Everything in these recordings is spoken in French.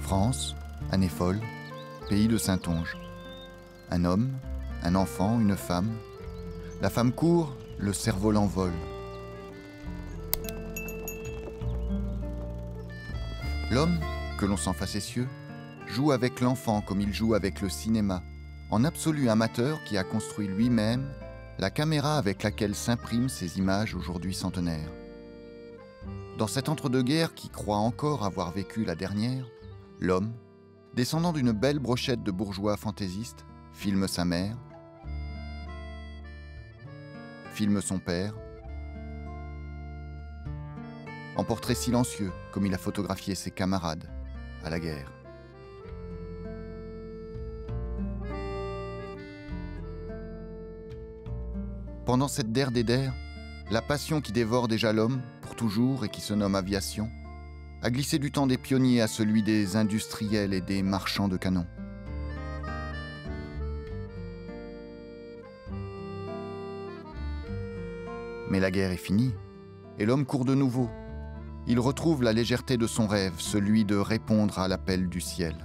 France, année folle, pays de Saintonge. Un homme, un enfant, une femme. La femme court, le cerf-volant vole. L'homme, que l'on sent facétieux, joue avec l'enfant comme il joue avec le cinéma, en absolu amateur qui a construit lui-même la caméra avec laquelle s'impriment ces images aujourd'hui centenaires. Dans cet entre-deux-guerres qui croit encore avoir vécu la dernière, l'homme, descendant d'une belle brochette de bourgeois fantaisistes, filme sa mère, filme son père, en portrait silencieux comme il a photographié ses camarades à la guerre. Pendant cette der des der, la passion qui dévore déjà l'homme, pour toujours et qui se nomme aviation, a glissé du temps des pionniers à celui des industriels et des marchands de canons. Mais la guerre est finie, et l'homme court de nouveau. Il retrouve la légèreté de son rêve, celui de répondre à l'appel du ciel.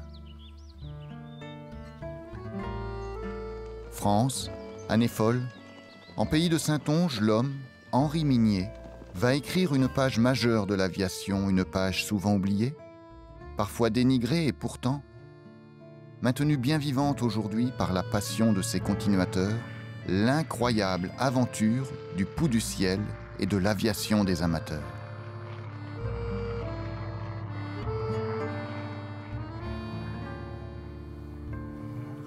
France, année folle, en pays de Saintonge, l'homme, Henri Migné, va écrire une page majeure de l'aviation, une page souvent oubliée, parfois dénigrée et pourtant maintenue bien vivante aujourd'hui par la passion de ses continuateurs, l'incroyable aventure du pouls du ciel et de l'aviation des amateurs.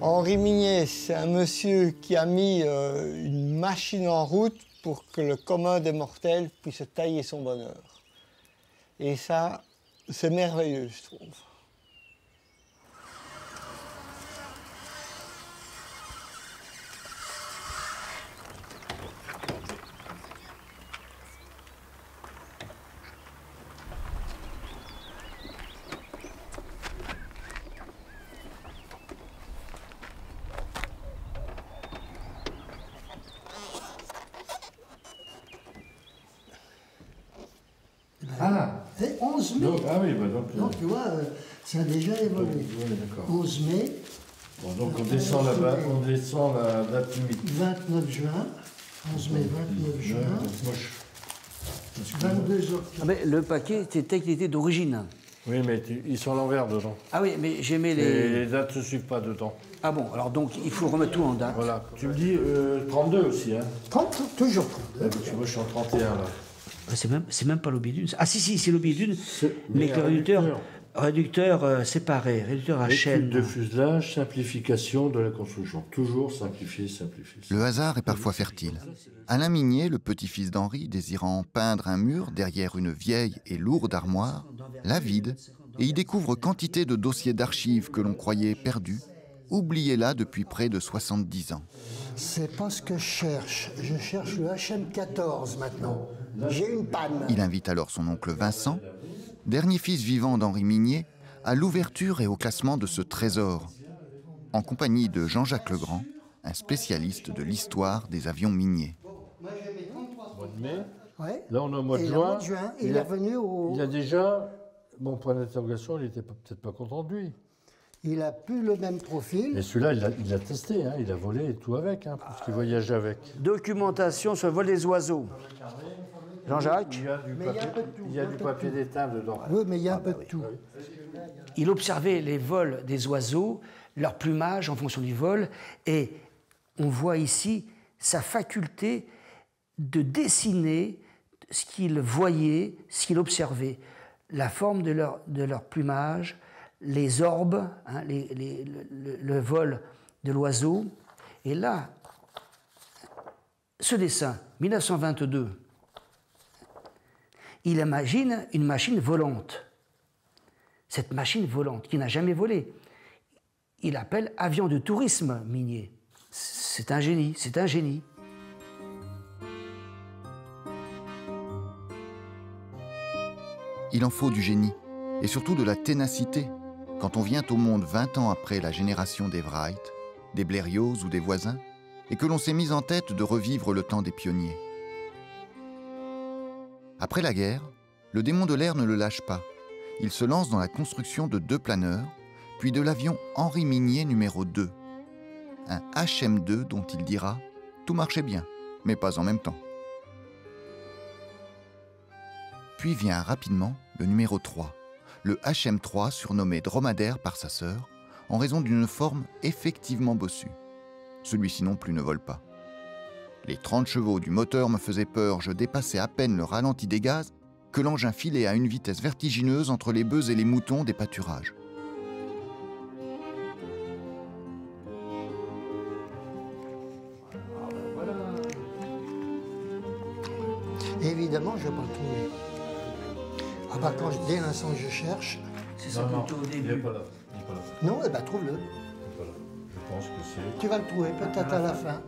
Henri Migné, c'est un monsieur qui a mis une machine en route pour que le commun des mortels puisse tailler son bonheur. Et ça, c'est merveilleux, je trouve. Ah, C'est 11 mai. donc, ah oui, bah Donc tu vois, ça a déjà évolué. oui, d'accord. 11 mai. Bon, donc on descend la date limite. 29 juin. 11 mai, 29 juin. Moi, 22 octobre. Ah mais le paquet, c'était qu'il était d'origine. oui, mais ils sont à l'envers dedans. Ah oui, mais j'aimais Et les... les dates ne se suivent pas dedans. Ah bon, alors donc il faut remettre tout en date. Voilà. Tu me dis 32 aussi, hein? 30, toujours 32. Parce que moi, je suis en 31, là. C'est même pas l'Aubé-Dune. Ah si, c'est l'Aubé-Dune, mais mais que réducteur séparé, réducteur à chaîne. Étude de fuselage, simplification de la construction. Toujours simplifier. Le hasard est parfois fertile. Alain Migné, le petit-fils d'Henri, désirant peindre un mur derrière une vieille et lourde armoire, la vide et y découvre quantité de dossiers d'archives que l'on croyait perdus, oubliés là depuis près de 70 ans. C'est pas ce que je cherche. Je cherche le HM14 maintenant. J'ai une panne. Il invite alors son oncle Vincent, dernier fils vivant d'Henri Migné, à l'ouverture et au classement de ce trésor, en compagnie de Jean-Jacques Legrand, un spécialiste de l'histoire des avions miniers. Mois de mai. Ouais. Là, on est au mois de Et juin. le mois de juin, il est revenu au... Il a déjà... Mon point d'interrogation, il n'était peut-être pas content de lui. Il a plus le même profil. Et celui-là, il l'a testé, hein, il a volé et tout avec, hein, parce qu'il voyageait avec. Documentation sur le vol des oiseaux. Jean-Jacques, Il y a du papier d'étain dedans. Oui, mais il y a un peu de tout. il observait les vols des oiseaux, leur plumage en fonction du vol, et on voit ici sa faculté de dessiner ce qu'il voyait, ce qu'il observait, la forme de leur plumage, les orbes, hein, le vol de l'oiseau. Et là, ce dessin, 1922, il imagine une machine volante. Cette machine volante, qui n'a jamais volé, il appelle avion de tourisme minier. C'est un génie, c'est un génie. Il en faut du génie, et surtout de la ténacité, quand on vient au monde 20 ans après la génération des Wright, des Blériot ou des voisins, et que l'on s'est mis en tête de revivre le temps des pionniers. Après la guerre, le démon de l'air ne le lâche pas. il se lance dans la construction de 2 planeurs, puis de l'avion Henri Minier numéro 2, un HM2 dont il dira « tout marchait bien, mais pas en même temps ». Puis vient rapidement le numéro 3, le HM3 surnommé dromadaire par sa sœur, en raison d'une forme effectivement bossue. Celui-ci non plus ne vole pas. Les 30 chevaux du moteur me faisaient peur, je dépassais à peine le ralenti des gaz que l'engin filait à une vitesse vertigineuse entre les bœufs et les moutons des pâturages. Évidemment, je ne vais pas le trouver. Ah bah dès l'instant que je cherche... C'est ça plutôt au début. Il n'est pas là. Non, eh ben trouve-le. Il n'est pas là. Je pense que c'est... Tu vas le trouver peut-être à la fin.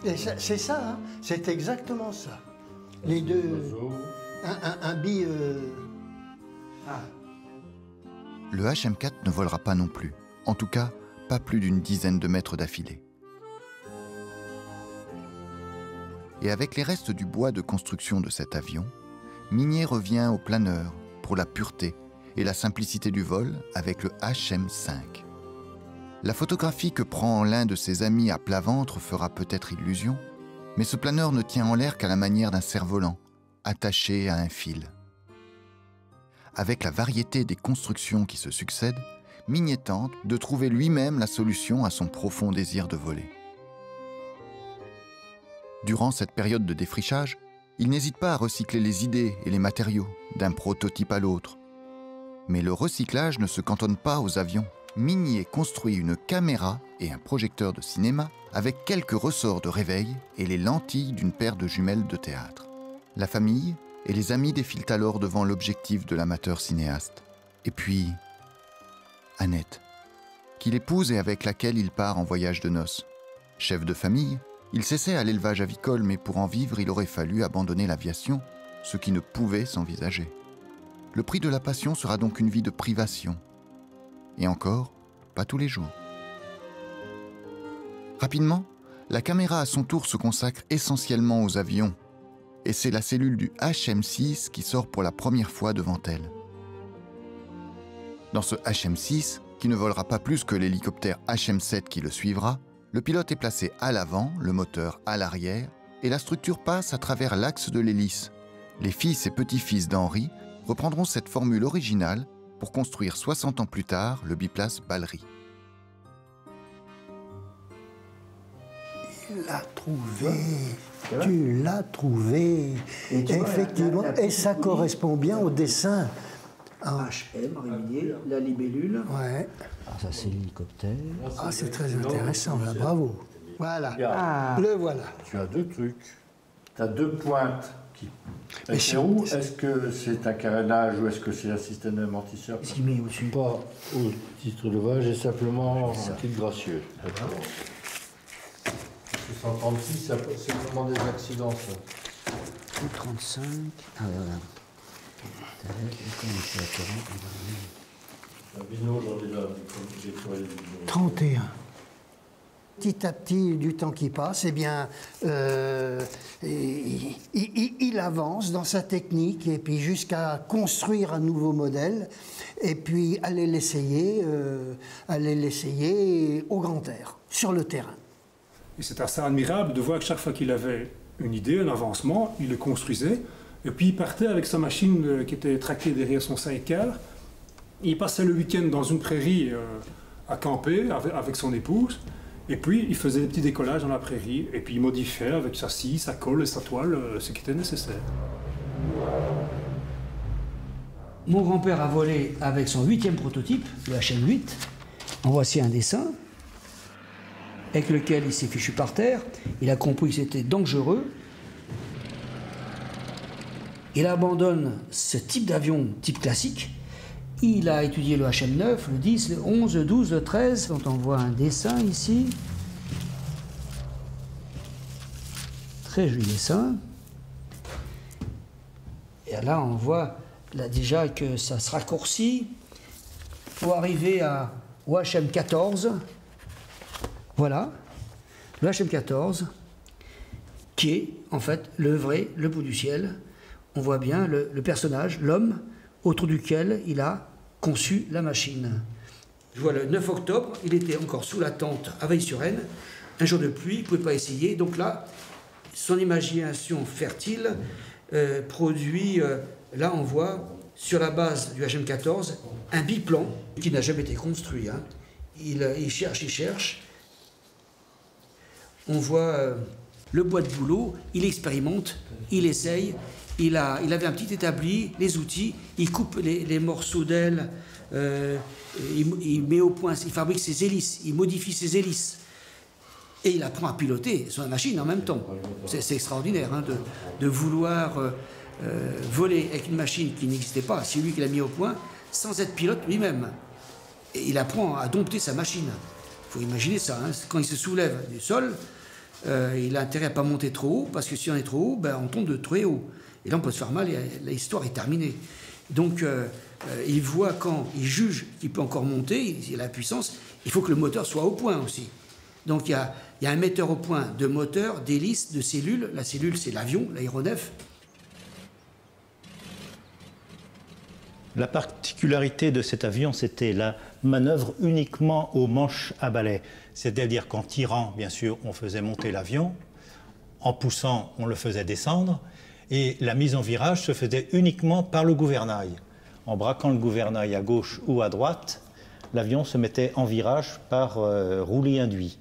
Et c'est ça, hein. C'est exactement ça. Les deux... Un bi... Le HM4 ne volera pas non plus, en tout cas pas plus d'une dizaine de mètres d'affilée. Et avec les restes du bois de construction de cet avion, Minier revient au planeur pour la pureté et la simplicité du vol avec le HM5. La photographie que prend l'un de ses amis à plat ventre fera peut-être illusion, mais ce planeur ne tient en l'air qu'à la manière d'un cerf-volant, attaché à un fil. Avec la variété des constructions qui se succèdent, Minier tente de trouver lui-même la solution à son profond désir de voler. Durant cette période de défrichage, il n'hésite pas à recycler les idées et les matériaux d'un prototype à l'autre. Mais le recyclage ne se cantonne pas aux avions. Minier construit une caméra et un projecteur de cinéma avec quelques ressorts de réveil et les lentilles d'une paire de jumelles de théâtre. La famille et les amis défilent alors devant l'objectif de l'amateur cinéaste. Et puis, Annette, qu'il épouse et avec laquelle il part en voyage de noces. Chef de famille, il s'essaie à l'élevage avicole, mais pour en vivre, il aurait fallu abandonner l'aviation, ce qui ne pouvait s'envisager. Le prix de la passion sera donc une vie de privation. Et encore, pas tous les jours. Rapidement, la caméra à son tour se consacre essentiellement aux avions, et c'est la cellule du HM6 qui sort pour la première fois devant elle. Dans ce HM6, qui ne volera pas plus que l'hélicoptère HM7 qui le suivra, le pilote est placé à l'avant, le moteur à l'arrière, et la structure passe à travers l'axe de l'hélice. Les fils et petits-fils d'Henri reprendront cette formule originale pour construire 60 ans plus tard le biplace Balery. Tu l'as trouvé. Tu l'as trouvé. Effectivement, et ça correspond bien au dessin. HM, Henri Minier, la libellule. Ouais. Ah, ça c'est l'hélicoptère. Ah, c'est très intéressant, là, bravo. Voilà, Ah. le voilà. Tu as 2 trucs. Tu as 2 pointes qui... Mais C'est où? Est-ce que c'est un carénage ou est-ce que c'est un système d'amortisseur? Qu'est-ce qu'il met au-dessus? Pas au titre de vol, j'ai simplement un titre gracieux. 636, c'est vraiment des accidents, ça. 35. Ah, voilà. Un binôme, j'en ai là, des toiles. 31. Petit à petit, du temps qui passe, eh bien, il avance dans sa technique, et puis jusqu'à construire un nouveau modèle, et puis aller l'essayer au grand air, sur le terrain. Et c'est assez admirable de voir que chaque fois qu'il avait une idée, un avancement, il le construisait, et puis il partait avec sa machine qui était traquée derrière son sidecar. Il passait le week-end dans une prairie à camper avec son épouse, et puis il faisait des petits décollages dans la prairie, et puis il modifiait avec sa scie, sa colle et sa toile ce qui était nécessaire. Mon grand-père a volé avec son 8e prototype, le HM8. En voici un dessin, avec lequel il s'est fichu par terre. Il a compris que c'était dangereux. Il abandonne ce type d'avion, type classique. Il a étudié le HM9, le 10, le 11, le 12, le 13, dont on voit un dessin ici. Très joli dessin. Et là, on voit là, déjà que ça se raccourcit pour arriver au HM14. Voilà, le HM14. qui est en fait le vrai, le bout du ciel. On voit bien le personnage, l'homme, autour duquel il a conçu la machine. Je vois le 9 octobre, il était encore sous la tente à Veille-sur-Aisne, un jour de pluie, il ne pouvait pas essayer, donc là, son imagination fertile produit, là on voit, sur la base du HM14, un biplan qui n'a jamais été construit. Hein. Il cherche. On voit le bois de boulot, il expérimente, il essaye. Il avait un petit établi, les outils, il coupe les morceaux d'ailes, il met au point, il fabrique ses hélices, il modifie ses hélices. Et il apprend à piloter son machine en même temps. C'est extraordinaire hein, de vouloir voler avec une machine qui n'existait pas, c'est lui qui l'a mis au point, sans être pilote lui-même. Et il apprend à dompter sa machine. Il faut imaginer ça, hein, quand il se soulève du sol, il a intérêt à ne pas monter trop haut, parce que si on est trop haut, ben, on tombe de très haut. Et là, on peut se faire mal et l'histoire est terminée. Donc, il voit quand il juge qu'il peut encore monter, il a la puissance, il faut que le moteur soit au point aussi. Donc, il y a un metteur au point de moteur, d'hélice, de cellule. La cellule, c'est l'avion, l'aéronef. La particularité de cet avion, c'était la manœuvre uniquement au manche à balai. C'est-à-dire qu'en tirant, bien sûr, on faisait monter l'avion. En poussant, on le faisait descendre. Et la mise en virage se faisait uniquement par le gouvernail. En braquant le gouvernail à gauche ou à droite, l'avion se mettait en virage par roulis induit.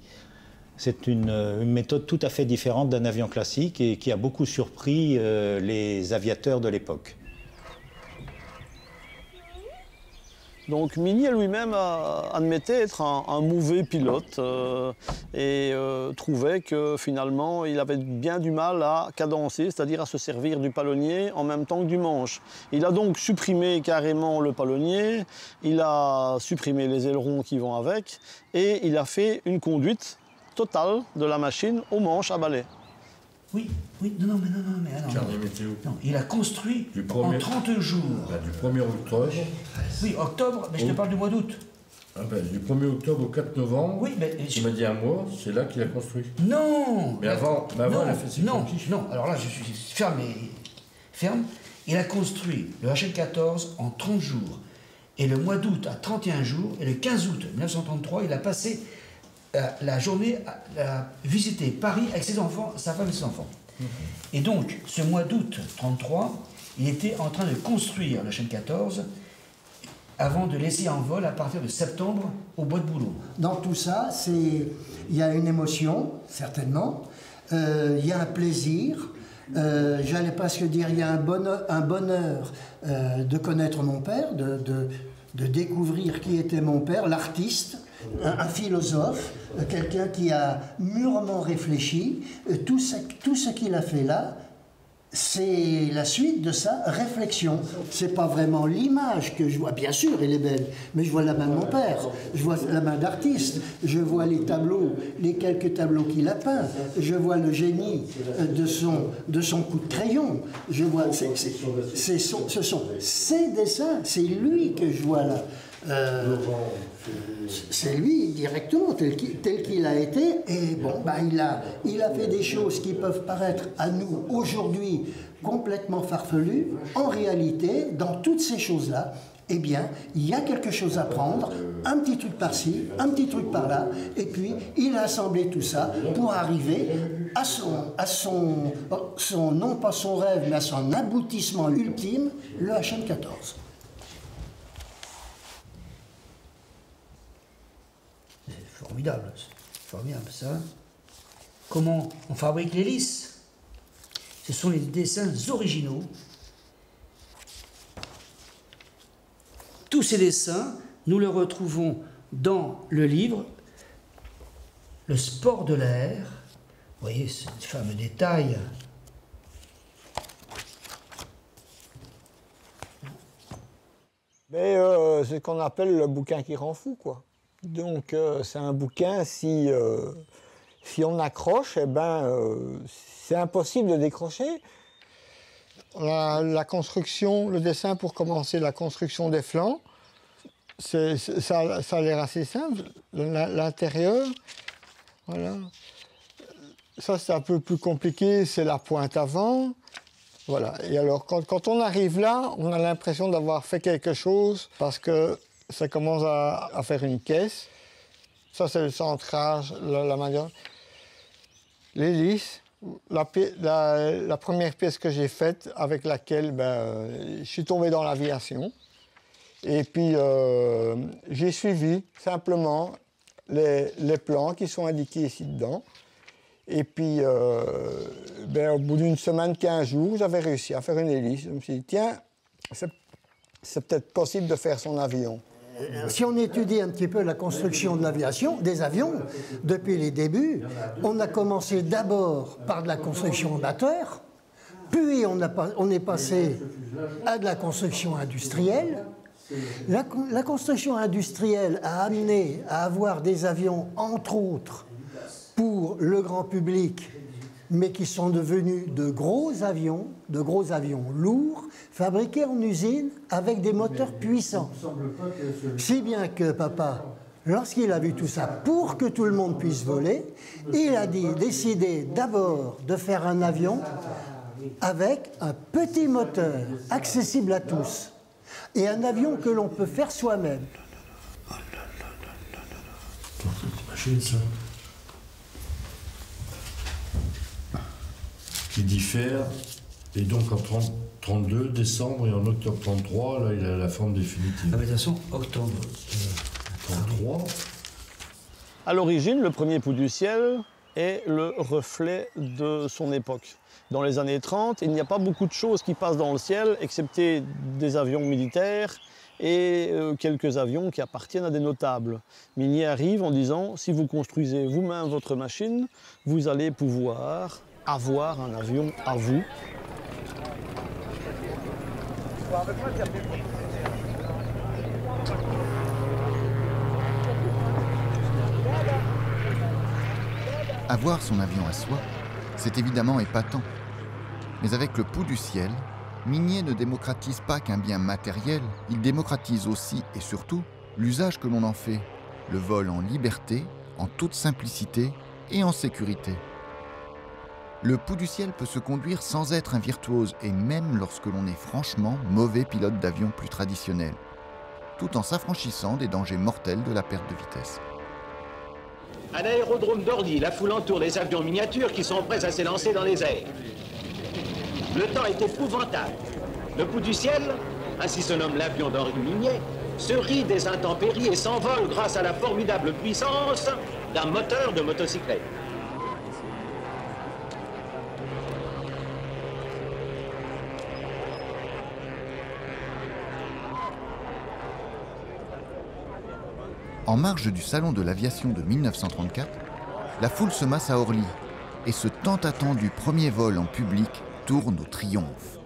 C'est une méthode tout à fait différente d'un avion classique et qui a beaucoup surpris les aviateurs de l'époque. Donc Minier lui-même admettait être un mauvais pilote et trouvait que finalement il avait bien du mal à cadencer, c'est-à-dire à se servir du palonnier en même temps que du manche. Il a donc supprimé carrément le palonnier, il a supprimé les ailerons qui vont avec et il a fait une conduite totale de la machine au manche à balai. Oui, non, il a construit en 30 jours. Bah, du 1er octobre. Oui, octobre, mais je te parle du mois d'août. Ah ben, du 1er octobre au 4 novembre, oui, mais il m'a dit un mois, c'est là qu'il a construit. Non. Mais avant il a fait ses conquis. Non, alors là, je suis ferme. Il a construit le HM14 en 30 jours. Et le mois d'août à 31 jours. Et le 15 août 1933, il a passé la journée à visiter Paris avec ses enfants, sa femme et ses enfants. Et donc, ce mois d'août 1933, il était en train de construire le HM14 avant de laisser en vol à partir de septembre au bois de boulot. Dans tout ça, il y a une émotion, certainement, il y a un plaisir, j'allais presque dire, il y a un bonheur de connaître mon père, de découvrir qui était mon père, l'artiste, un philosophe, quelqu'un qui a mûrement réfléchi. Tout ce qu'il a fait là, c'est la suite de sa réflexion. C'est pas vraiment l'image que je vois. Bien sûr, elle est belle, mais je vois la main de mon père, je vois la main d'artiste, je vois les tableaux, les quelques tableaux qu'il a peints, je vois le génie de son coup de crayon. Je vois, ce sont ses dessins, c'est lui que je vois là. C'est lui directement, tel qu'il a été, et bon, bah, il a fait des choses qui peuvent paraître à nous aujourd'hui complètement farfelues. En réalité, dans toutes ces choses-là, eh bien, il y a quelque chose à prendre, un petit truc par-ci, un petit truc par-là, et puis il a assemblé tout ça pour arriver à son non pas son rêve, mais à son aboutissement ultime, le HM14. Formidable ça. Comment on fabrique l'hélice? Ce sont les dessins originaux. Tous ces dessins, nous les retrouvons dans le livre Le sport de l'air. Vous voyez ce fameux détail. Mais c'est ce qu'on appelle le bouquin qui rend fou, quoi. Donc c'est un bouquin, si on accroche, eh ben, c'est impossible de décrocher. La construction, le dessin pour commencer, la construction des flancs, ça a l'air assez simple. L'intérieur, voilà. Ça, c'est un peu plus compliqué, c'est la pointe avant. Voilà. Et alors, quand on arrive là, on a l'impression d'avoir fait quelque chose parce que ça commence à faire une caisse. Ça, c'est le centrage, la manière. L'hélice, la première pièce que j'ai faite avec laquelle je suis tombé dans l'aviation. Et puis, j'ai suivi simplement les plans qui sont indiqués ici dedans. Et puis, au bout d'une semaine, 15 jours, j'avais réussi à faire une hélice. Je me suis dit, tiens, c'est peut-être possible de faire son avion. Si on étudie un petit peu la construction de l'aviation, des avions, depuis les débuts, on a commencé d'abord par de la construction amateur, puis on est passé à de la construction industrielle. La construction industrielle a amené à avoir des avions, entre autres, pour le grand public, mais qui sont devenus de gros avions lourds, fabriqués en usine avec des moteurs puissants. Si bien que papa, lorsqu'il a vu tout ça, pour que tout le monde puisse voler, il a décidé d'abord de faire un avion avec un petit moteur accessible à tous et un avion que l'on peut faire soi-même. T'imagines ça? Qui diffère, et donc en 32 décembre et en octobre 33, là il a la forme définitive. Ah, mais de toute façon, octobre 33. À l'origine, le premier Pou du ciel est le reflet de son époque. Dans les années 30, il n'y a pas beaucoup de choses qui passent dans le ciel, excepté des avions militaires et quelques avions qui appartiennent à des notables. Minier arrive en disant, si vous construisez vous-même votre machine, vous allez pouvoir avoir un avion à vous. Avoir son avion à soi, c'est évidemment épatant. Mais avec le Pou du ciel, Minier ne démocratise pas qu'un bien matériel, il démocratise aussi et surtout l'usage que l'on en fait, le vol en liberté, en toute simplicité et en sécurité. Le Pou du ciel peut se conduire sans être un virtuose et même lorsque l'on est franchement mauvais pilote d'avion plus traditionnel, tout en s'affranchissant des dangers mortels de la perte de vitesse. À l'aérodrome d'Orly, la foule entoure les avions miniatures qui sont prêts à s'élancer dans les airs. Le temps est épouvantable. Le Pou du ciel, ainsi se nomme l'avion d'Henri Minier, se rit des intempéries et s'envole grâce à la formidable puissance d'un moteur de motocyclette. En marge du salon de l'aviation de 1934, la foule se masse à Orly et ce tant attendu premier vol en public tourne au triomphe.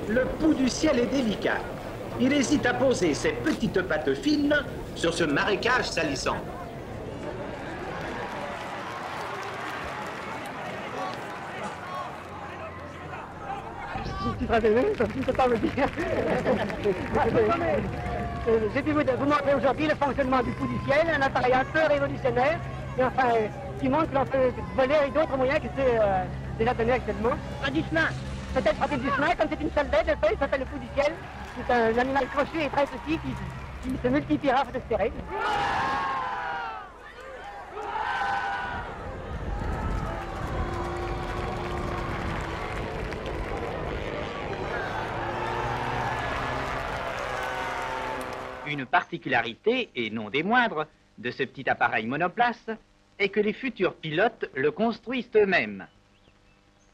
Le Pou du ciel est délicat. Il hésite à poser ses petites pattes fines sur ce marécage salissant. Tu seras désolé, parce que je ne peux pas me dire. J'ai pu vous montrer aujourd'hui le fonctionnement du Pou du ciel, un appareil un peu révolutionnaire, mais enfin, qui montre que l'on peut voler avec d'autres moyens que ceux déjà donnés actuellement. Pas du chemin. Peut-être pas du chemin, comme c'est une seule bête, il s'appelle le Pou du ciel. C'est un animal crochu et très petit qui se multipliera, faut espérer. Une particularité, et non des moindres, de ce petit appareil monoplace est que les futurs pilotes le construisent eux-mêmes.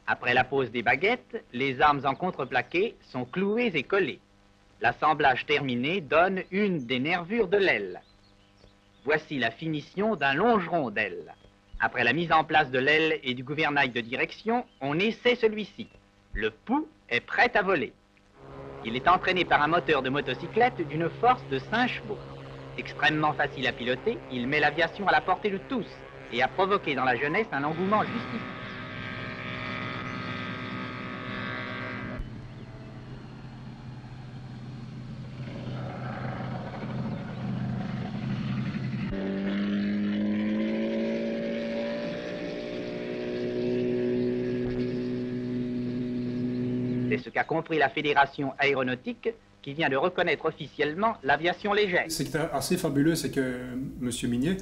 Après la pose des baguettes, les armes en contreplaqué sont clouées et collées. L'assemblage terminé donne une des nervures de l'aile. Voici la finition d'un longeron d'aile. Après la mise en place de l'aile et du gouvernail de direction, on essaie celui-ci. Le Pou est prêt à voler. Il est entraîné par un moteur de motocyclette d'une force de 5 chevaux. Extrêmement facile à piloter, il met l'aviation à la portée de tous et a provoqué dans la jeunesse un engouement justifié. C'est ce qu'a compris la Fédération aéronautique qui vient de reconnaître officiellement l'aviation légère. Ce qui est assez fabuleux, c'est que M. Mignet,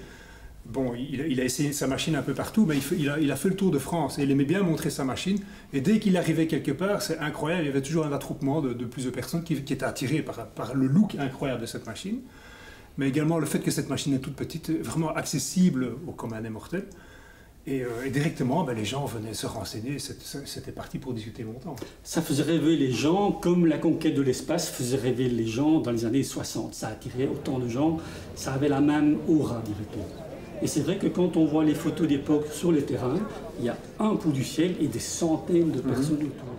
bon, il a essayé sa machine un peu partout, mais il a fait le tour de France et il aimait bien montrer sa machine. Et dès qu'il arrivait quelque part, c'est incroyable, il y avait toujours un attroupement de plusieurs personnes qui étaient attirées par le look incroyable de cette machine. Mais également le fait que cette machine est toute petite, vraiment accessible au commun des mortels. Et directement, les gens venaient se renseigner, c'était parti pour discuter longtemps. Ça faisait rêver les gens, comme la conquête de l'espace faisait rêver les gens dans les années 60. Ça attirait autant de gens, ça avait la même aura, dirait-on. Et c'est vrai que quand on voit les photos d'époque sur le terrain, il y a un bout du ciel et des centaines de personnes autour.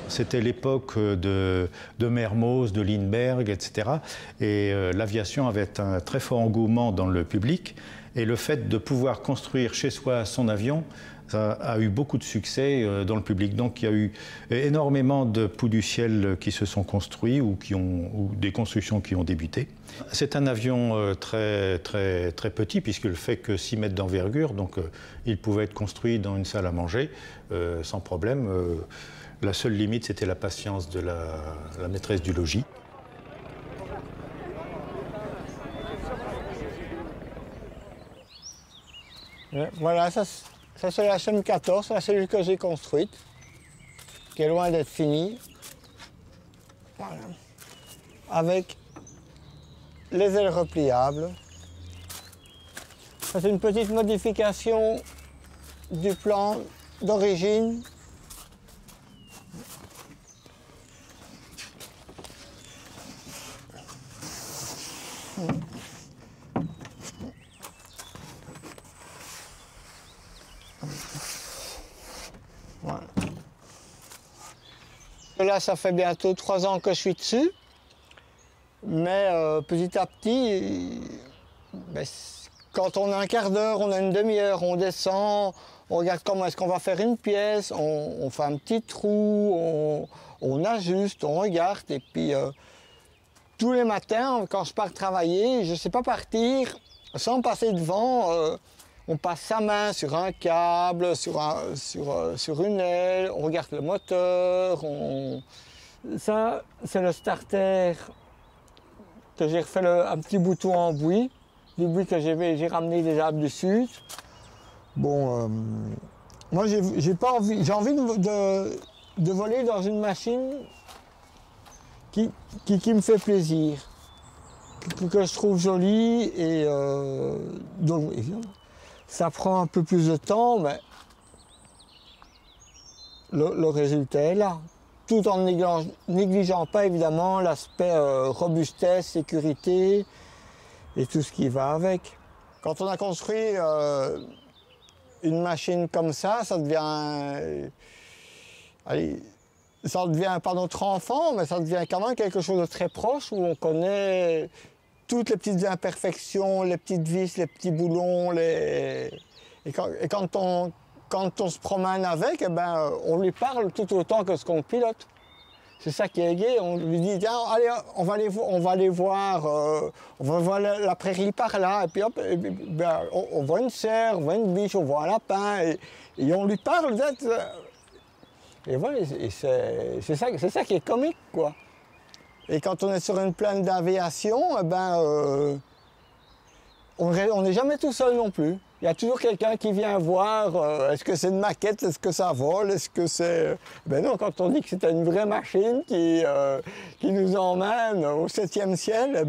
C'était l'époque de Mermoz, de Lindbergh, etc. Et l'aviation avait un très fort engouement dans le public. Et le fait de pouvoir construire chez soi son avion, ça a eu beaucoup de succès dans le public. Donc il y a eu énormément de pouls du ciel qui se sont construits ou des constructions qui ont débuté. C'est un avion très petit, puisque le fait que 6 mètres d'envergure, donc il pouvait être construit dans une salle à manger sans problème. La seule limite, c'était la patience de la maîtresse du logis. Voilà, ça c'est la HM14, la cellule que j'ai construite, qui est loin d'être finie. Voilà. Avec les ailes repliables. Ça c'est une petite modification du plan d'origine. Voilà. Là, ça fait bientôt 3 ans que je suis dessus, mais petit à petit, quand on a un quart d'heure, on a une demi-heure, on descend, on regarde comment est-ce qu'on va faire une pièce, on fait un petit trou, on ajuste, on regarde, et puis tous les matins, quand je pars travailler, je ne sais pas partir sans passer devant. On passe sa main sur un câble, sur une aile, on regarde le moteur. Ça, c'est le starter que j'ai refait un petit bouton en buis, du buis que j'ai ramené des Alpes du Sud. Bon, moi j'ai envie de voler dans une machine qui me fait plaisir, que je trouve jolie, et donc ça prend un peu plus de temps, mais le résultat est là. Tout en négligeant pas évidemment l'aspect robustesse, sécurité et tout ce qui va avec. Quand on a construit une machine comme ça devient... ça devient pas notre enfant, mais ça devient quand même quelque chose de très proche, où on connaît toutes les petites imperfections, les petites vis, les petits boulons. Et quand on se promène avec, on lui parle tout autant que ce qu'on pilote. C'est ça qui est gai. On lui dit, tiens, allez, on va aller voir, on va voir la prairie par là. Et puis hop, on voit une cerf, on voit une biche, on voit un lapin. Et on lui parle d'être... Et voilà, c'est ça qui est comique, quoi. Et quand on est sur une plaine d'aviation, on n'est jamais tout seul non plus. Il y a toujours quelqu'un qui vient voir, est-ce que c'est une maquette, est-ce que ça vole, est-ce que c'est... Ben non, quand on dit que c'est une vraie machine qui nous emmène au 7e ciel,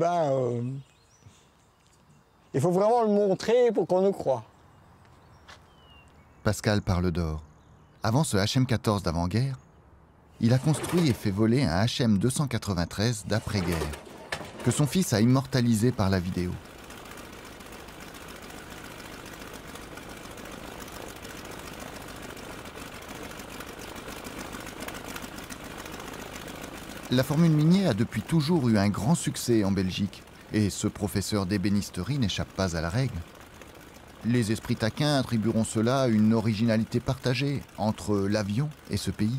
il faut vraiment le montrer pour qu'on nous croie. Pascal parle d'or. Avant ce HM14 d'avant-guerre, il a construit et fait voler un HM293 d'après-guerre, que son fils a immortalisé par la vidéo. La formule Mignet a depuis toujours eu un grand succès en Belgique, et ce professeur d'ébénisterie n'échappe pas à la règle. Les esprits taquins attribueront cela à une originalité partagée entre l'avion et ce pays.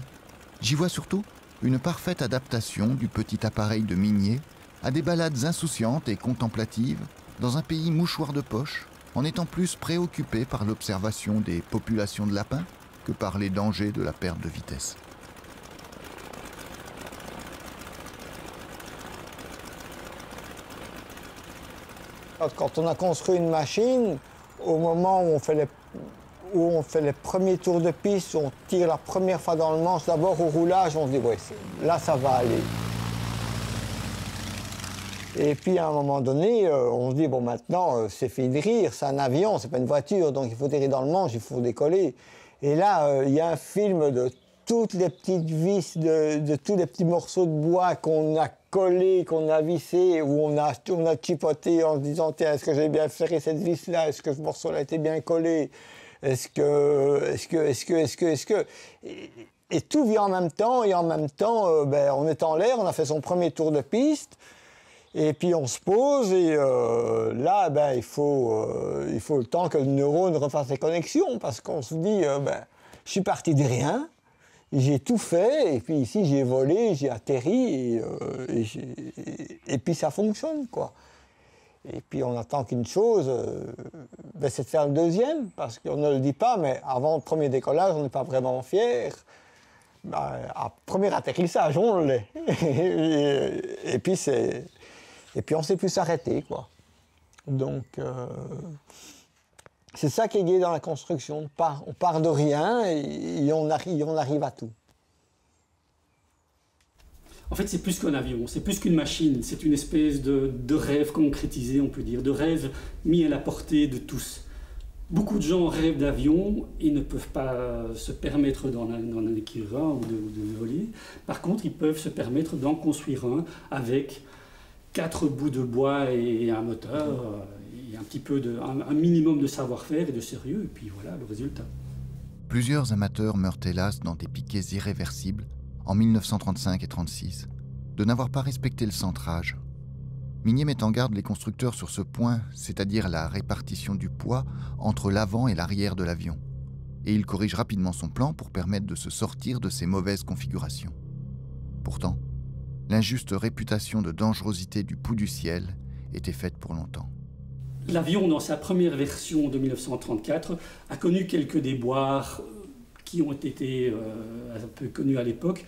J'y vois surtout une parfaite adaptation du petit appareil de Mignet à des balades insouciantes et contemplatives dans un pays mouchoir de poche en étant plus préoccupé par l'observation des populations de lapins que par les dangers de la perte de vitesse. Quand on a construit une machine, au moment où on fait les premiers tours de piste, où on tire la première fois dans le manche, d'abord au roulage, on se dit ouais, là ça va aller. Et puis à un moment donné, on se dit bon maintenant c'est fini de rire, c'est un avion, c'est pas une voiture, donc il faut tirer dans le manche, il faut décoller. Et là, il y a un film de toutes les petites vis, de tous les petits morceaux de bois qu'on a collés, qu'on a vissés, où on a chipoté en se disant tiens, est-ce que j'ai bien ferré cette vis-là, est-ce que ce morceau-là a été bien collé, est-ce que... Et tout vient en même temps, et en même temps, on est en l'air, on a fait son premier tour de piste, et puis on se pose, et là, il faut le temps que le neurone refasse ses connexions, parce qu'on se dit, je suis parti de rien, j'ai tout fait, et puis ici j'ai volé, j'ai atterri, et puis ça fonctionne, quoi. Et puis on attend qu'une chose, c'est de faire le deuxième, parce qu'on ne le dit pas, mais avant le premier décollage, on n'est pas vraiment fier. À premier atterrissage, on l'est. et puis on ne sait plus s'arrêter, quoi. Donc, c'est ça qui est gai dans la construction. On part de rien et on arrive à tout. En fait, c'est plus qu'un avion, c'est plus qu'une machine. C'est une espèce de rêve concrétisé, on peut dire, de rêve mis à la portée de tous. Beaucoup de gens rêvent d'avions et ne peuvent pas se permettre d'en acquérir un ou de voler. Par contre, ils peuvent se permettre d'en construire un avec 4 bouts de bois et un moteur, et un petit peu un minimum de savoir-faire et de sérieux, et puis voilà le résultat. Plusieurs amateurs meurent hélas dans des piquets irréversibles en 1935 et 1936, de n'avoir pas respecté le centrage. Minier met en garde les constructeurs sur ce point, c'est-à-dire la répartition du poids entre l'avant et l'arrière de l'avion. Et il corrige rapidement son plan pour permettre de se sortir de ces mauvaises configurations. Pourtant, l'injuste réputation de dangerosité du pouls du ciel était faite pour longtemps. L'avion, dans sa première version de 1934, a connu quelques déboires qui ont été un peu connus à l'époque.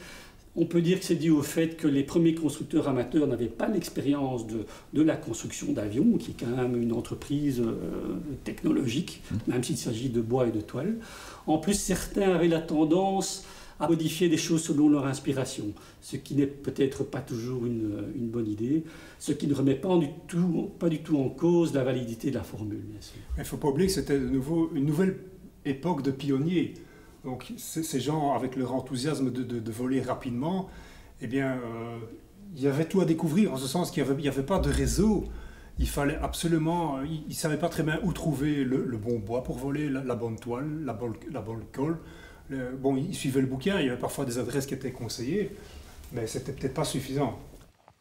On peut dire que c'est dû au fait que les premiers constructeurs amateurs n'avaient pas l'expérience de la construction d'avions, qui est quand même une entreprise technologique, même s'il s'agit de bois et de toile. En plus, certains avaient la tendance à modifier des choses selon leur inspiration, ce qui n'est peut-être pas toujours une bonne idée, ce qui ne remet pas du tout en cause la validité de la formule, bien sûr. Il ne faut pas oublier que c'était de nouveau une nouvelle époque de pionniers. Donc ces gens, avec leur enthousiasme de voler rapidement, eh bien, il y avait tout à découvrir, en ce sens qu'il n'y avait pas de réseau. Il fallait absolument... Ils ne savaient pas très bien où trouver le bon bois pour voler, la bonne toile, la bonne colle. Ils suivaient le bouquin, il y avait parfois des adresses qui étaient conseillées, mais c'était peut-être pas suffisant.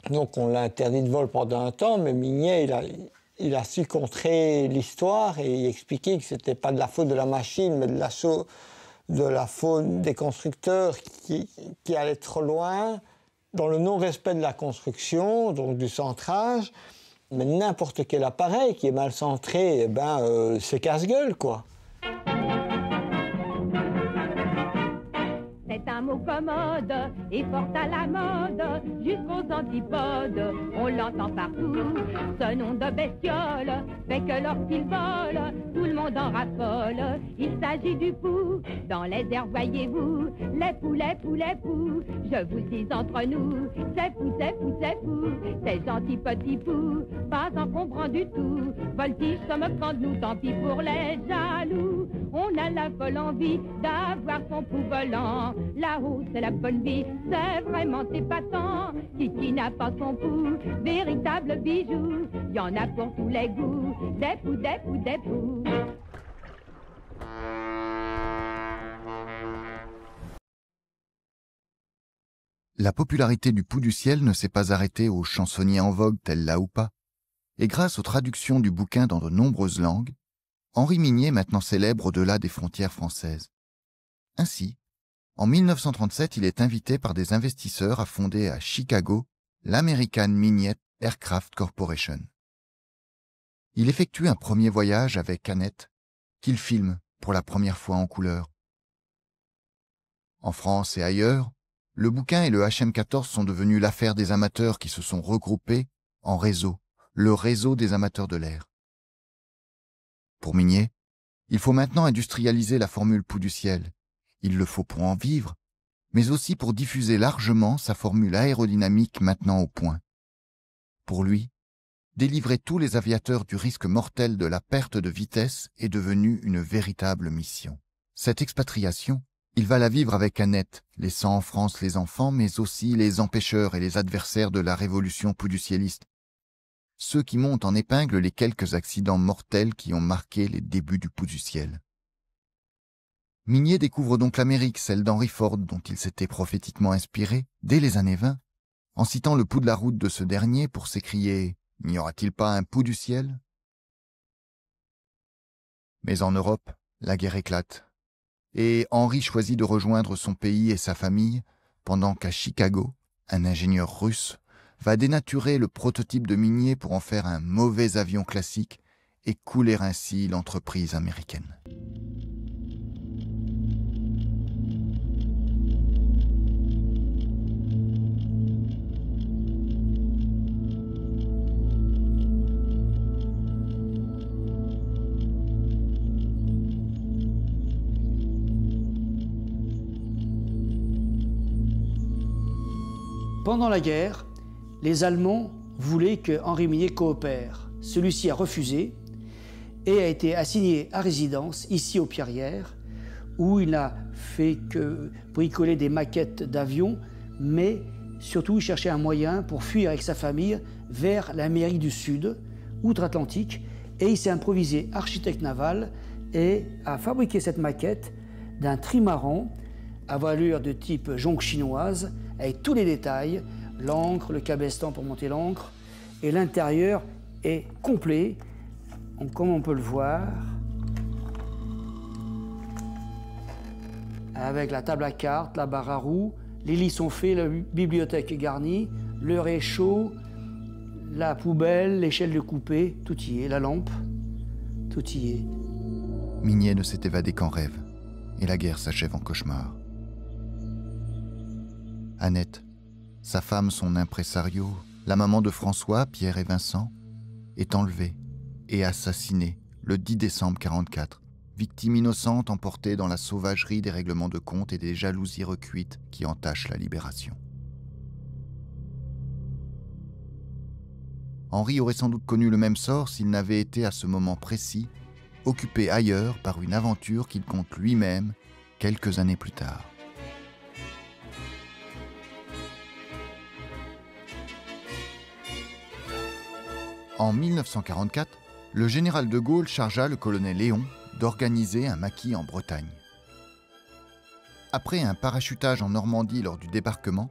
Donc on l'a interdit de vol pendant un temps, mais Minier, il a su contrer l'histoire et expliquer que c'était pas de la faute de la machine, mais de la faute des constructeurs qui allaient trop loin dans le non-respect de la construction, donc du centrage. Mais n'importe quel appareil qui est mal centré, c'est casse-gueule, quoi. C'est un mot commode et fort à la mode, jusqu'aux antipodes, on l'entend partout. Ce nom de bestiole fait que lorsqu'il vole, tout le monde en raffole. Il s'agit du pou, dans les airs voyez-vous, les poux, les poux, les poux. Je vous dis entre nous, c'est fou, c'est fou, c'est fou, ces gentils petits poux, pas encombrants du tout. Voltige se moquant de nous, tant pis pour les jaloux. On a la folle envie d'avoir son pou volant. Là-haut, c'est la bonne vie, c'est vraiment épatant. Qui n'a pas son pouls, véritable bijou. Y en a pour tous les goûts, des poux, des poux, des poux. La popularité du Pouls du ciel ne s'est pas arrêtée aux chansonniers en vogue tels Là ou pas. Et grâce aux traductions du bouquin dans de nombreuses langues, Henri Minier est maintenant célèbre au-delà des frontières françaises. Ainsi, en 1937, il est invité par des investisseurs à fonder à Chicago l'American Miniet Aircraft Corporation. Il effectue un premier voyage avec Annette, qu'il filme pour la première fois en couleur. En France et ailleurs, le bouquin et le HM14 sont devenus l'affaire des amateurs qui se sont regroupés en réseau, le réseau des amateurs de l'air. Pour Mignet, il faut maintenant industrialiser la formule Pouls du ciel. Il le faut pour en vivre, mais aussi pour diffuser largement sa formule aérodynamique maintenant au point. Pour lui, délivrer tous les aviateurs du risque mortel de la perte de vitesse est devenu une véritable mission. Cette expatriation, il va la vivre avec Annette, laissant en France les enfants, mais aussi les empêcheurs et les adversaires de la révolution pouls-du-cieliste. Ceux qui montent en épingle les quelques accidents mortels qui ont marqué les débuts du Pouls du ciel. Mignet découvre donc l'Amérique, celle d'Henry Ford, dont il s'était prophétiquement inspiré dès les années 20, en citant le pouls de la route de ce dernier pour s'écrier « N'y aura-t-il pas un pouls du ciel ?» Mais en Europe, la guerre éclate, et Henry choisit de rejoindre son pays et sa famille, pendant qu'à Chicago, un ingénieur russe va dénaturer le prototype de Mignet pour en faire un mauvais avion classique et couler ainsi l'entreprise américaine. Pendant la guerre, les Allemands voulaient que Henri Mignet coopère. Celui-ci a refusé et a été assigné à résidence ici aux Pierrières, où il n'a fait que bricoler des maquettes d'avions, mais surtout il cherchait un moyen pour fuir avec sa famille vers l'Amérique du Sud, outre-Atlantique, et il s'est improvisé architecte naval et a fabriqué cette maquette d'un trimaran à voilure de type jonque chinoise, avec tous les détails, l'ancre, le cabestan pour monter l'ancre, et l'intérieur est complet, comme on peut le voir, avec la table à cartes, la barre à roues, les lits sont faits, la bibliothèque est garnie, le réchaud, la poubelle, l'échelle de coupé, tout y est, la lampe, tout y est. Mignet ne s'est évadé qu'en rêve, et la guerre s'achève en cauchemar. Annette, sa femme, son impresario, la maman de François, Pierre et Vincent, est enlevée et assassinée le 10 décembre 1944, victime innocente emportée dans la sauvagerie des règlements de compte et des jalousies recuites qui entachent la libération. Henri aurait sans doute connu le même sort s'il n'avait été à ce moment précis occupé ailleurs par une aventure qu'il compte lui-même quelques années plus tard. En 1944, le général de Gaulle chargea le colonel Léon d'organiser un maquis en Bretagne. Après un parachutage en Normandie lors du débarquement,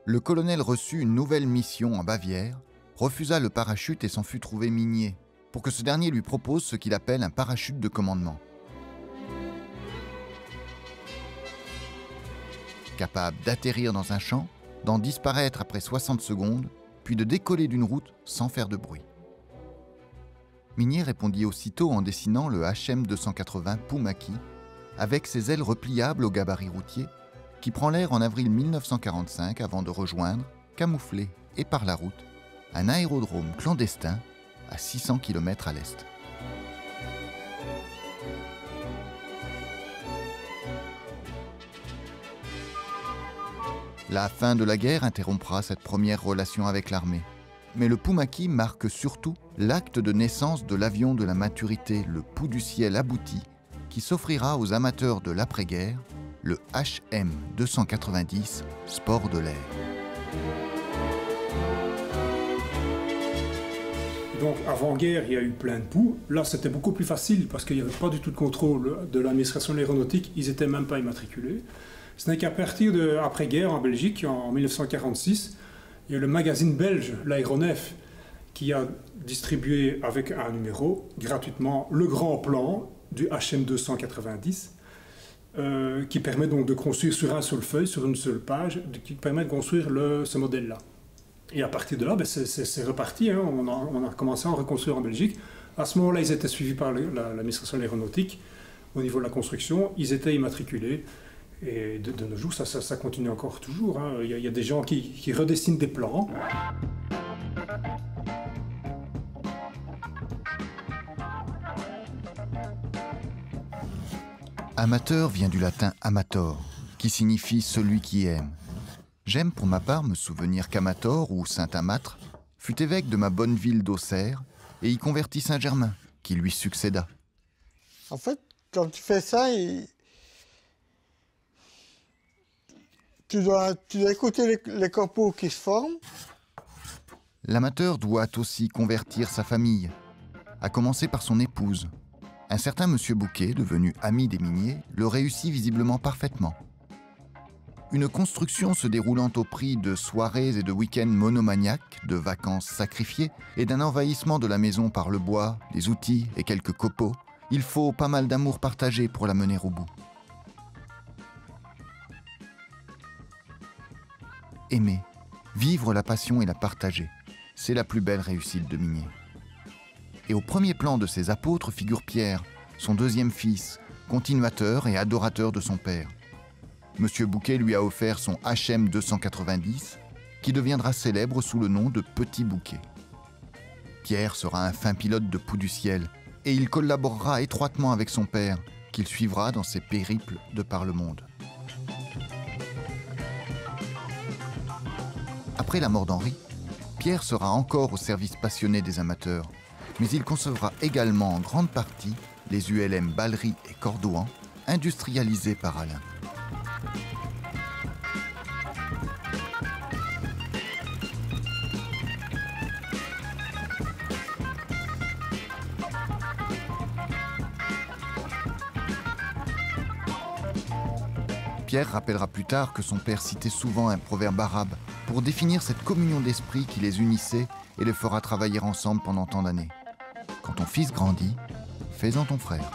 le colonel reçut une nouvelle mission en Bavière, refusa le parachute et s'en fut trouver Mignet, pour que ce dernier lui propose ce qu'il appelle un parachute de commandement. Capable d'atterrir dans un champ, d'en disparaître après 60 secondes, puis de décoller d'une route sans faire de bruit. Mignet répondit aussitôt en dessinant le HM280 Poumaki, avec ses ailes repliables au gabarit routier, qui prend l'air en avril 1945 avant de rejoindre, camouflé et par la route, un aérodrome clandestin à 600 km à l'est. La fin de la guerre interrompra cette première relation avec l'armée. Mais le Poumaki marque surtout l'acte de naissance de l'avion de la maturité, le Pouls du ciel abouti, qui s'offrira aux amateurs de l'après-guerre, le HM290 Sport de l'air. Donc avant-guerre, il y a eu plein de poux. Là, c'était beaucoup plus facile parce qu'il n'y avait pas du tout de contrôle de l'administration de l'aéronautique. Ils n'étaient même pas immatriculés. Ce n'est qu'à partir de après-guerre en Belgique, en 1946, il y a le magazine belge, l'Aéronef, qui a distribué avec un numéro gratuitement le grand plan du HM290, qui permet donc de construire sur un seul feuille, sur une seule page, qui permet de construire ce modèle-là. Et à partir de là, c'est reparti, hein, on a commencé à en reconstruire en Belgique, À ce moment-là, ils étaient suivis par l'administration de l'aéronautique. Au niveau de la construction, ils étaient immatriculés. Et de nos jours, ça continue encore toujours. Hein. Il y a des gens qui redessinent des plans. Amateur vient du latin amator, qui signifie celui qui aime. J'aime pour ma part me souvenir qu'Amator, ou Saint-Amatre, fut évêque de ma bonne ville d'Auxerre et y convertit Saint-Germain, qui lui succéda. En fait, quand tu fais ça, tu dois écouter les copeaux qui se forment. L'amateur doit aussi convertir sa famille, à commencer par son épouse. Un certain monsieur Bouquet, devenu ami des miniers, le réussit visiblement parfaitement. Une construction se déroulant au prix de soirées et de week-ends monomaniaques, de vacances sacrifiées et d'un envahissement de la maison par le bois, des outils et quelques copeaux, il faut pas mal d'amour partagé pour la mener au bout. Aimer, vivre la passion et la partager, c'est la plus belle réussite de minier. Et au premier plan de ces apôtres figure Pierre, son deuxième fils, continuateur et adorateur de son père. Monsieur Bouquet lui a offert son HM 290, qui deviendra célèbre sous le nom de Petit Bouquet. Pierre sera un fin pilote de Pouls du ciel, et il collaborera étroitement avec son père, qu'il suivra dans ses périples de par le monde. Après la mort d'Henri, Pierre sera encore au service passionné des amateurs, mais il concevra également en grande partie les ULM Ballery et Cordouan, industrialisés par Alain. Pierre rappellera plus tard que son père citait souvent un proverbe arabe pour définir cette communion d'esprit qui les unissait et les fera travailler ensemble pendant tant d'années. Quand ton fils grandit, fais-en ton frère.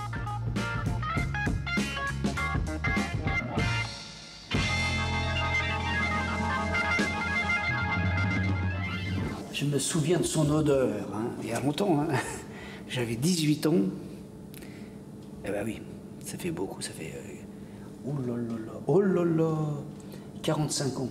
Je me souviens de son odeur, hein, il y a longtemps. Hein. J'avais 18 ans. Eh ben oui, ça fait beaucoup, ça fait... oh là là, 45 ans.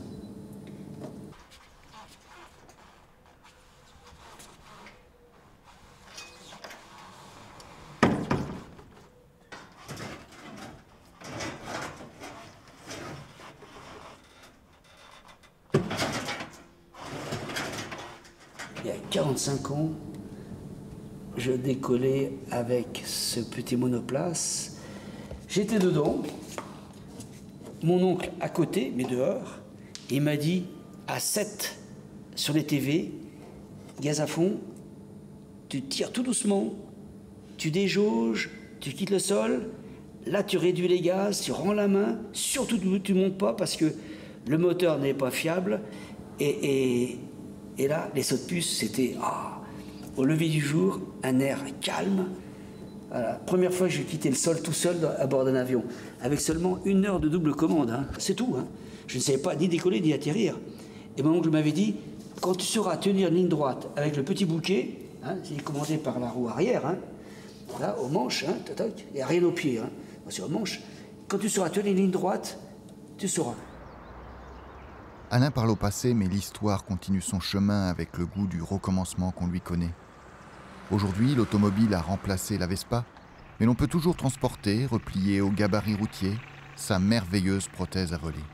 Il y a 45 ans, je décollais avec ce petit monoplace. J'étais dedans, mon oncle à côté, mais dehors. Il m'a dit, à 7 sur les TV, gaz à fond, tu tires tout doucement, tu déjauges, tu quittes le sol, là tu réduis les gaz, tu rends la main, surtout tu ne montes pas parce que le moteur n'est pas fiable. Et là, les sauts de puce, c'était au lever du jour, un air calme. Voilà. Première fois que j'ai quitté le sol tout seul à bord d'un avion, avec seulement 1 heure de double commande, hein. C'est tout. Hein. Je ne savais pas ni décoller ni atterrir. Et mon oncle m'avait dit, quand tu sauras tenir une ligne droite avec le petit bouquet, hein, c'est commandé par la roue arrière, hein, là, au manche, hein, il n'y a rien au pied, hein, c'est au manche. Quand tu sauras tenir une ligne droite, tu sauras. Alain parle au passé, mais l'histoire continue son chemin avec le goût du recommencement qu'on lui connaît. Aujourd'hui, l'automobile a remplacé la Vespa, mais l'on peut toujours transporter, replier au gabarit routier, sa merveilleuse prothèse à voler.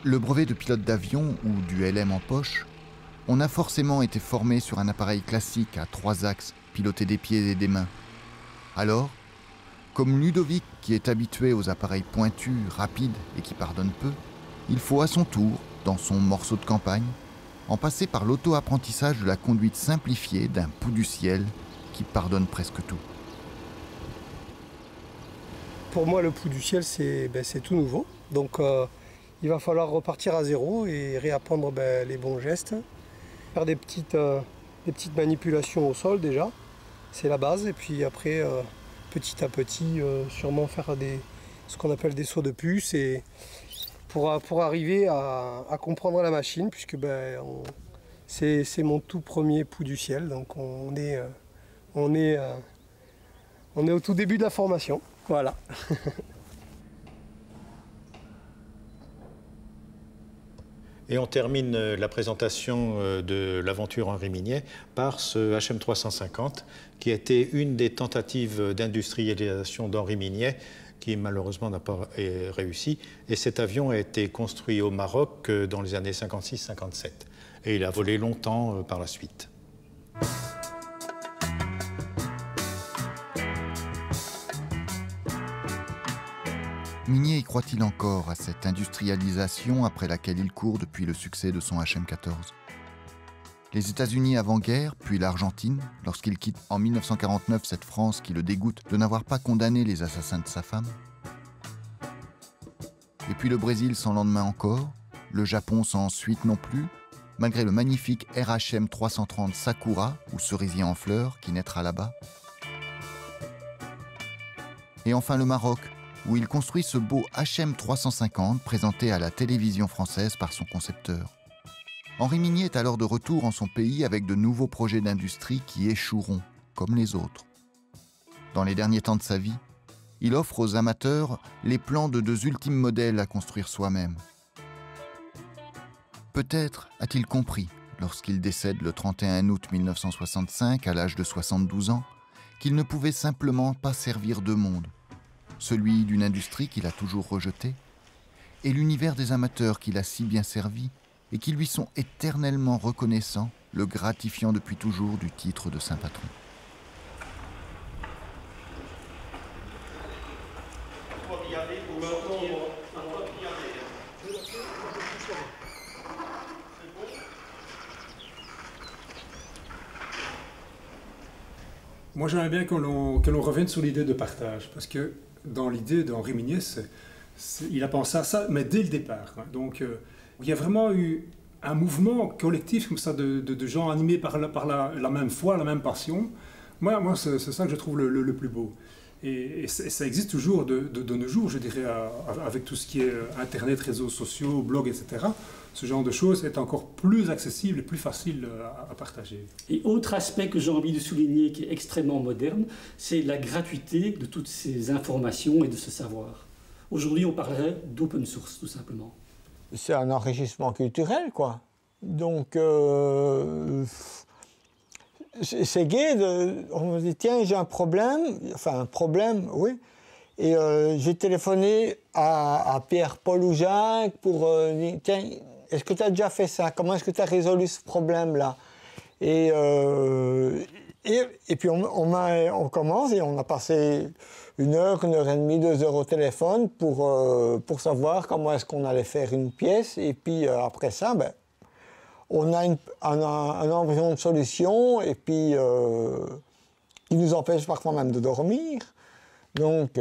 Le brevet de pilote d'avion ou du LM en poche, on a forcément été formé sur un appareil classique à 3 axes, piloté des pieds et des mains. Alors, comme Ludovic qui est habitué aux appareils pointus, rapides et qui pardonnent peu, il faut à son tour, dans son morceau de campagne, en passer par l'auto-apprentissage de la conduite simplifiée d'un Pouls du ciel qui pardonne presque tout. Pour moi, le Pouls du ciel, c'est tout nouveau. Donc, il va falloir repartir à zéro et réapprendre les bons gestes. Faire des petites manipulations au sol déjà, c'est la base. Et puis après, petit à petit, sûrement faire ce qu'on appelle des sauts de puce et pour arriver à comprendre la machine, puisque C'est mon tout premier Pou du ciel, donc on est au tout début de la formation. Voilà. Et on termine la présentation de l'aventure Henri Mignet par ce HM350 qui a été une des tentatives d'industrialisation d'Henri Mignet qui malheureusement n'a pas réussi. Et cet avion a été construit au Maroc dans les années 56-57. Et il a volé longtemps par la suite. Mignet y croit-il encore à cette industrialisation après laquelle il court depuis le succès de son HM14 ? Les États-Unis avant-guerre, puis l'Argentine, lorsqu'il quitte en 1949 cette France qui le dégoûte de n'avoir pas condamné les assassins de sa femme ? Et puis le Brésil sans lendemain encore, le Japon sans suite non plus, malgré le magnifique RHM 330 Sakura, ou cerisier en fleurs, qui naîtra là-bas ? Et enfin le Maroc, où il construit ce beau HM 350 présenté à la télévision française par son concepteur. Henri Mignet est alors de retour en son pays avec de nouveaux projets d'industrie qui échoueront, comme les autres. Dans les derniers temps de sa vie, il offre aux amateurs les plans de 2 ultimes modèles à construire soi-même. Peut-être a-t-il compris, lorsqu'il décède le 31 août 1965 à l'âge de 72 ans, qu'il ne pouvait simplement pas servir deux mondes. Celui d'une industrie qu'il a toujours rejetée, et l'univers des amateurs qu'il a si bien servi et qui lui sont éternellement reconnaissants, le gratifiant depuis toujours du titre de saint patron. Moi, j'aimerais bien que l'on revienne sur l'idée de partage, parce que dans l'idée d'Henri Mignet, il a pensé à ça, mais dès le départ. Donc, il y a vraiment eu un mouvement collectif comme ça de gens animés par la même foi, la même passion. Moi c'est ça que je trouve le plus beau. Et ça existe toujours de nos jours, je dirais, avec tout ce qui est Internet, réseaux sociaux, blogs, etc. Ce genre de choses est encore plus accessible et plus facile à partager. Et autre aspect que j'ai envie de souligner qui est extrêmement moderne, c'est la gratuité de toutes ces informations et de ce savoir. Aujourd'hui, on parlerait d'open source, tout simplement. C'est un enrichissement culturel, quoi. Donc, c'est gai. On me dit, tiens, j'ai un problème. Enfin, un problème, oui. Et j'ai téléphoné à Pierre, Paul ou Jacques pour dire, tiens, est-ce que tu as déjà fait ça? Comment est-ce que tu as résolu ce problème-là? Et puis on commence et on a passé 1 heure, 1 heure et demie, 2 heures au téléphone pour savoir comment est-ce qu'on allait faire une pièce. Et puis après ça, on a un embryon de solution et puis qui nous empêche parfois même de dormir. Donc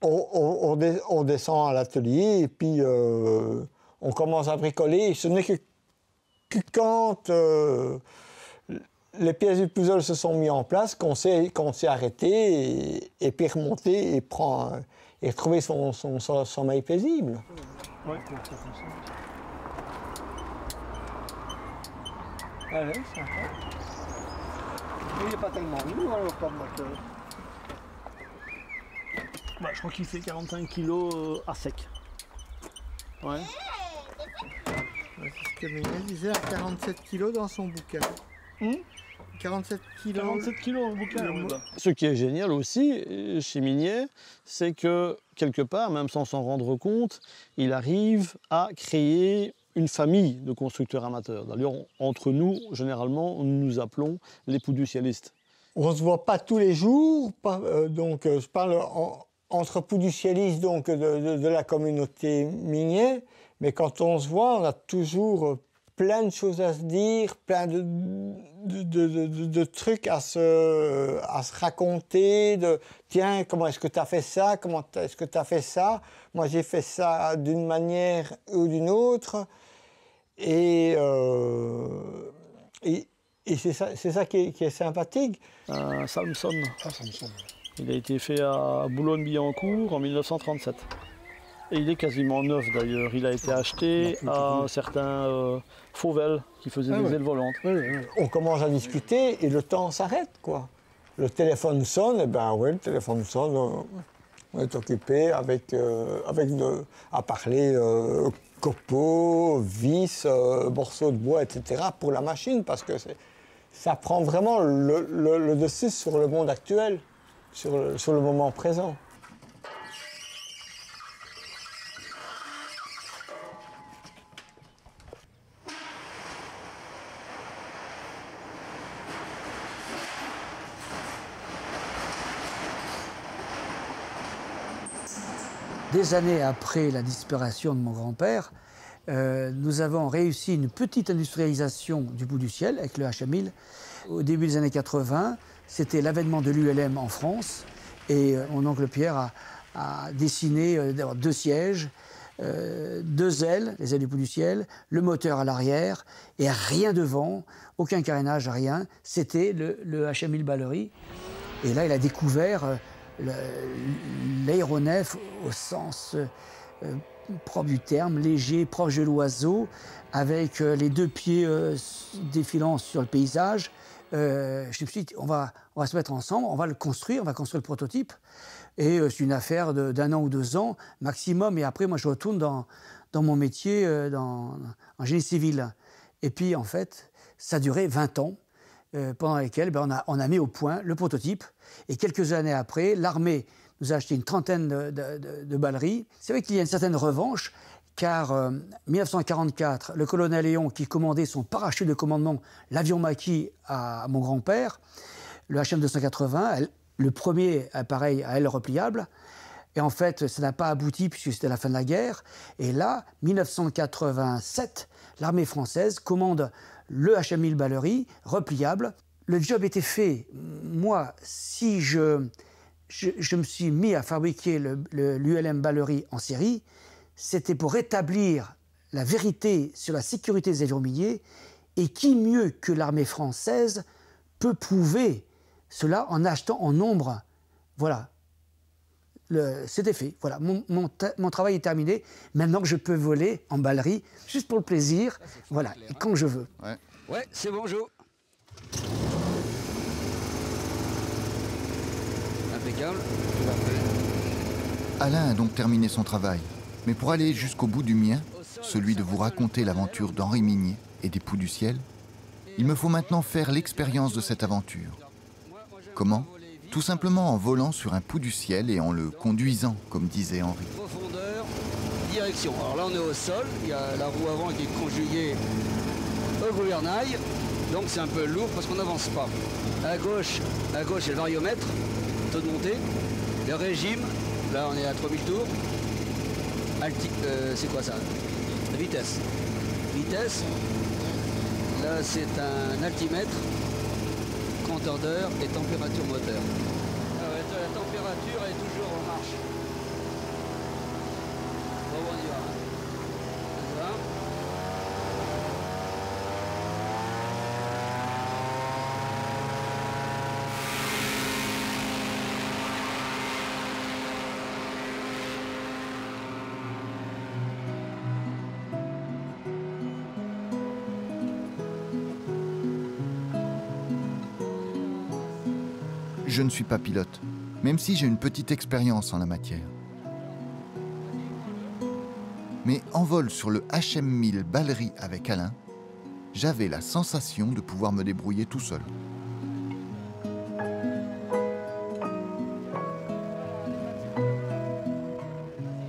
on descend à l'atelier et puis on commence à bricoler. Et ce n'est que quand les pièces du puzzle se sont mises en place qu'on s'est arrêté et puis remonté et retrouver son sommeil paisible. Ouais, allez, sympa. Il n'est pas tellement lourd alors comme moteur. Je crois qu'il fait 45 kg à sec. Ouais. C'est ce que Mignet disait, à 47 kg dans son bouquin. 47 kg. 47 kg au bouquin. Ce qui est génial aussi chez Mignet, c'est que quelque part, même sans s'en rendre compte, il arrive à créer une famille de constructeurs amateurs. D'ailleurs, entre nous, généralement, nous nous appelons les Pouducialistes. On ne se voit pas tous les jours, donc je parle entre Pouducialistes donc, de la communauté Mignet, mais quand on se voit, on a toujours plein de choses à se dire, plein de trucs à se raconter, tiens, comment est-ce que tu as fait ça, comment est-ce que tu as fait ça, moi j'ai fait ça d'une manière ou d'une autre, et c'est ça qui est sympathique. Un Samson. Il a été fait à Boulogne-Billancourt en 1937. Et il est quasiment neuf d'ailleurs. Il a été acheté à un certain Fauvel qui faisait des ailes volantes. On commence à discuter et le temps s'arrête, quoi. Le téléphone sonne, et ben oui, le téléphone sonne. On est occupé à parler copeaux, vis, morceaux de bois, etc. pour la machine, parce que ça prend vraiment le dessus sur le monde actuel, sur le moment présent. Des années après la disparition de mon grand-père, nous avons réussi une petite industrialisation du bout du ciel avec le HM1000. Au début des années 80, c'était l'avènement de l'ULM en France et mon oncle Pierre a dessiné d'avoir 2 sièges, 2 ailes, les ailes du bout du ciel, le moteur à l'arrière et rien devant, aucun carénage, rien. C'était le HM1000 Ballery. Et là, il a découvert l'aéronef au sens propre du terme, léger, proche de l'oiseau, avec les 2 pieds défilant sur le paysage. Je me suis dit, on va se mettre ensemble, on va le construire, on va construire le prototype. Et c'est une affaire d'1 an ou 2 ans maximum. Et après, moi, je retourne dans mon métier en génie civil. Et puis, en fait, ça a duré 20 ans. Pendant lesquels on a mis au point le prototype. Et quelques années après, l'armée nous a acheté une trentaine de balleries. C'est vrai qu'il y a une certaine revanche, car en 1944, le colonel Léon, qui commandait son parachute de commandement, l'avion Maquis à mon grand-père, le HM280, le premier appareil à aile repliable. Et en fait, ça n'a pas abouti puisque c'était la fin de la guerre. Et là, 1987, l'armée française commande le HM1000 Ballery, repliable. Le job était fait. Moi, si je me suis mis à fabriquer l'ULM Ballery en série, c'était pour rétablir la vérité sur la sécurité des avions miniers. Et qui mieux que l'armée française peut prouver cela en achetant en nombre. Voilà. C'était fait. Voilà. Mon travail est terminé. Maintenant que je peux voler en ballerie, juste pour le plaisir, voilà, et quand je veux. Ouais, c'est bon, Jo. Impeccable. Alain a donc terminé son travail. Mais pour aller jusqu'au bout du mien, celui de vous raconter l'aventure d'Henri Mignet et des Poux du ciel, il me faut maintenant faire l'expérience de cette aventure. Comment ? Tout simplement en volant sur un Poux du ciel et en le conduisant, comme disait Henri. Profondeur, direction. Alors là, on est au sol. Il y a la roue avant qui est conjuguée au gouvernail. Donc c'est un peu lourd parce qu'on n'avance pas. À gauche, il y a le variomètre, taux de montée. Le régime, là on est à 3000 tours. C'est quoi ça? Vitesse. Vitesse. Là c'est un altimètre. Compteur d'heure et température moteur. Ah ouais, la température est toujours en marche. Bon, on y va. Je ne suis pas pilote, même si j'ai une petite expérience en la matière. Mais en vol sur le HM1000 Ballery avec Alain, j'avais la sensation de pouvoir me débrouiller tout seul.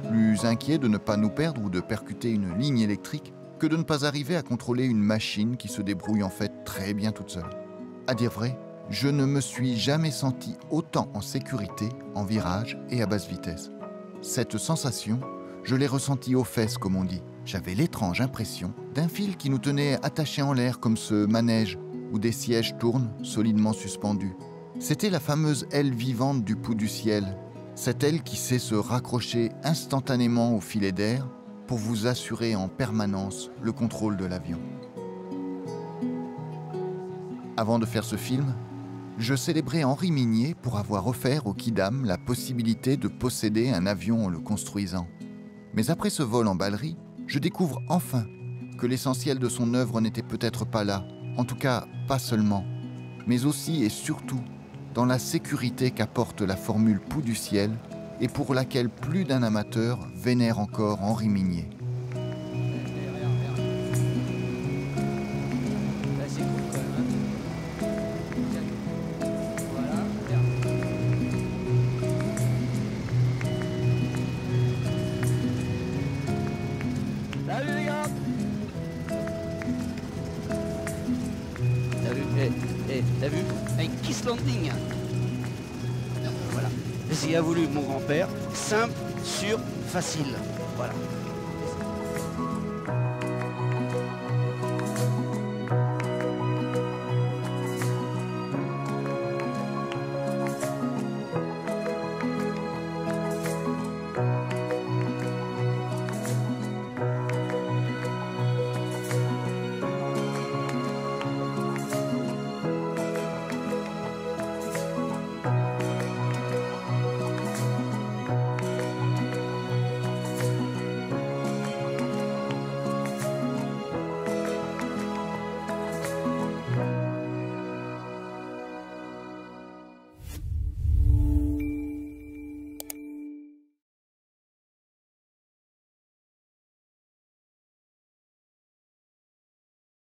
Plus inquiet de ne pas nous perdre ou de percuter une ligne électrique que de ne pas arriver à contrôler une machine qui se débrouille en fait très bien toute seule. À dire vrai, je ne me suis jamais senti autant en sécurité en virage et à basse vitesse. Cette sensation, je l'ai ressentie aux fesses, comme on dit. J'avais l'étrange impression d'un fil qui nous tenait attachés en l'air comme ce manège où des sièges tournent solidement suspendus. C'était la fameuse aile vivante du Poux du ciel, cette aile qui sait se raccrocher instantanément au filet d'air pour vous assurer en permanence le contrôle de l'avion. Avant de faire ce film, je célébrais Henri Mignet pour avoir offert au Quidam la possibilité de posséder un avion en le construisant. Mais après ce vol en ballerie, je découvre enfin que l'essentiel de son œuvre n'était peut-être pas là, en tout cas pas seulement, mais aussi et surtout dans la sécurité qu'apporte la formule Pou du ciel et pour laquelle plus d'un amateur vénère encore Henri Mignet. Salut les gars. T'as vu avec Kiss Landing. Voilà. C'est ce qu'il a voulu mon grand-père. Simple, sûr, facile. Voilà.